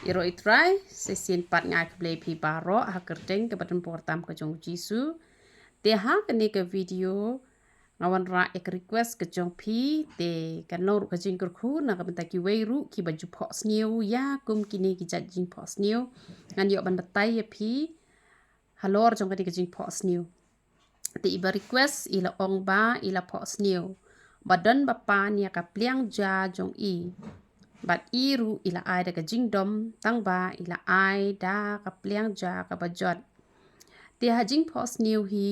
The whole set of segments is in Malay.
Iro itrai sesin pat ngai keblei pi baro ha kerteng ke badan portam ke jong jisu. Te ha kene ke video ngawan ra ek request ke jongphi te kanor ke jing kurku na ka bentaki weiru ki baju phohsniew ya kum kini ki jat jing phohsniew ngan yo bandatai ya pi halor jong ke jing phohsniew. Te iba request ila ong ba ila phohsniew. Badan bapa ni ka pliang ja jong i. Bat iru ila ai da ka jing dom tang ba ila ai da ka pliang ja ka bajot. Te ha jing phohsniew hi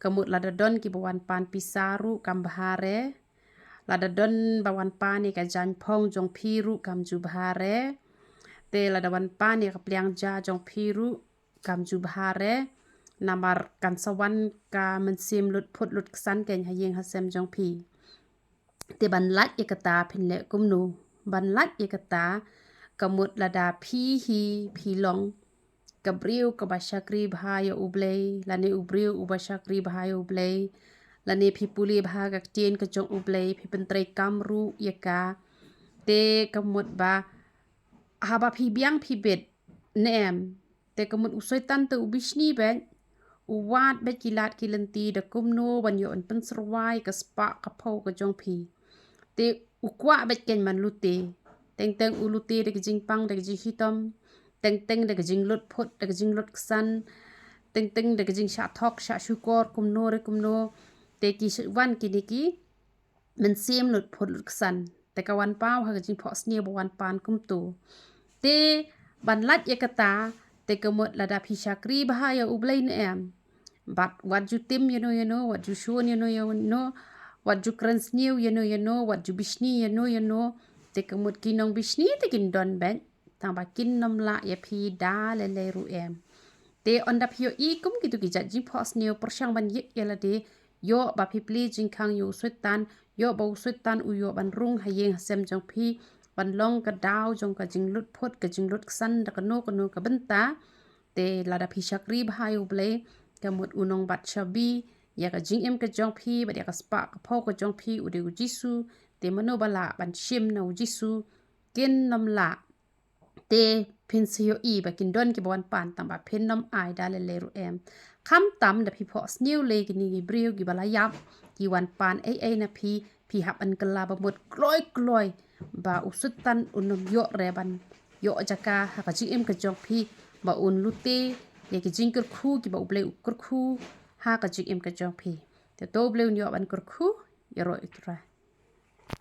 kemut lada don ki bawan pan pisaru kam bahare. Lada don bawan pan ni ka jain pong jong piru kam ju bahare. Te lada wan pan ni ka pliang ja jong piru kam ju bahare. Namar kan sawan ka mensim lut put lut kesan ken hayeng hasem jong pi. Te ban lat ye kata pinle kumnu. Ban lat ye kata kemut lada pi hi pi long. Kabriu ke basyakri bahaya ublei lani ubriu ubasyakri bahaya ublei lani pipuli bahaga tien ke jong ublei pipentrai kamru yaka te kemut ba haba pi biang pi bet nem te kemut usoitan te ubishni bet uwat bet kilat kilenti de kumno banyo on penserwai ke spa kapau ke jong pi te ukwa bet ken man lute teng teng ulute de jingpang de jing hitom teng de jing lut put de jing lut kesan teng de jing sha thok sha syukor kumno re kumno te ki wan kini ki men sim lut put lut kesan te kawan pau ha jing phohsniew bawan pan kumtu te ban lat ye kata te kemut lada phisakri bahaya ublei ne em but what you tim you know what you shown you know what you krensniew you know what you bishni you know te kemut kinong bishni te kin don ben tang ba kin nom la ya pi da le le ru em te ondap yo i kum kitu ki jat jing phohsniew persyang ban yik yala de yo ba pi pli jing khang yo suitan yo ba suitan u yo ban rung hayeng hasem jong pi ban long ka daw jong ka jing lut phot ka jing lut san da ka no ka benta te lada pi shakri bhayu ble kamut unong bat shabi ya ka jing em ka jong pi ba ya ka spa ka pho ka jong pi u de u jisu te mano bala ban shim na u jisu kin nom la te pin siyo i ba kin don ki bawan pan tam ba pin nom ai da le le ru em kham tam da pi phohsniew le ki ni briu ki bala yap ki wan pan ai na pi hap an kala ba mut kloi ba usutan unom yo reban yo jaka ha ka jing em ka jong pi ba un lute ye ki jing kur khu ki ba uble kur khu ha ka jing em ka jong pi te to ble un yo ban kur khu yo ro itra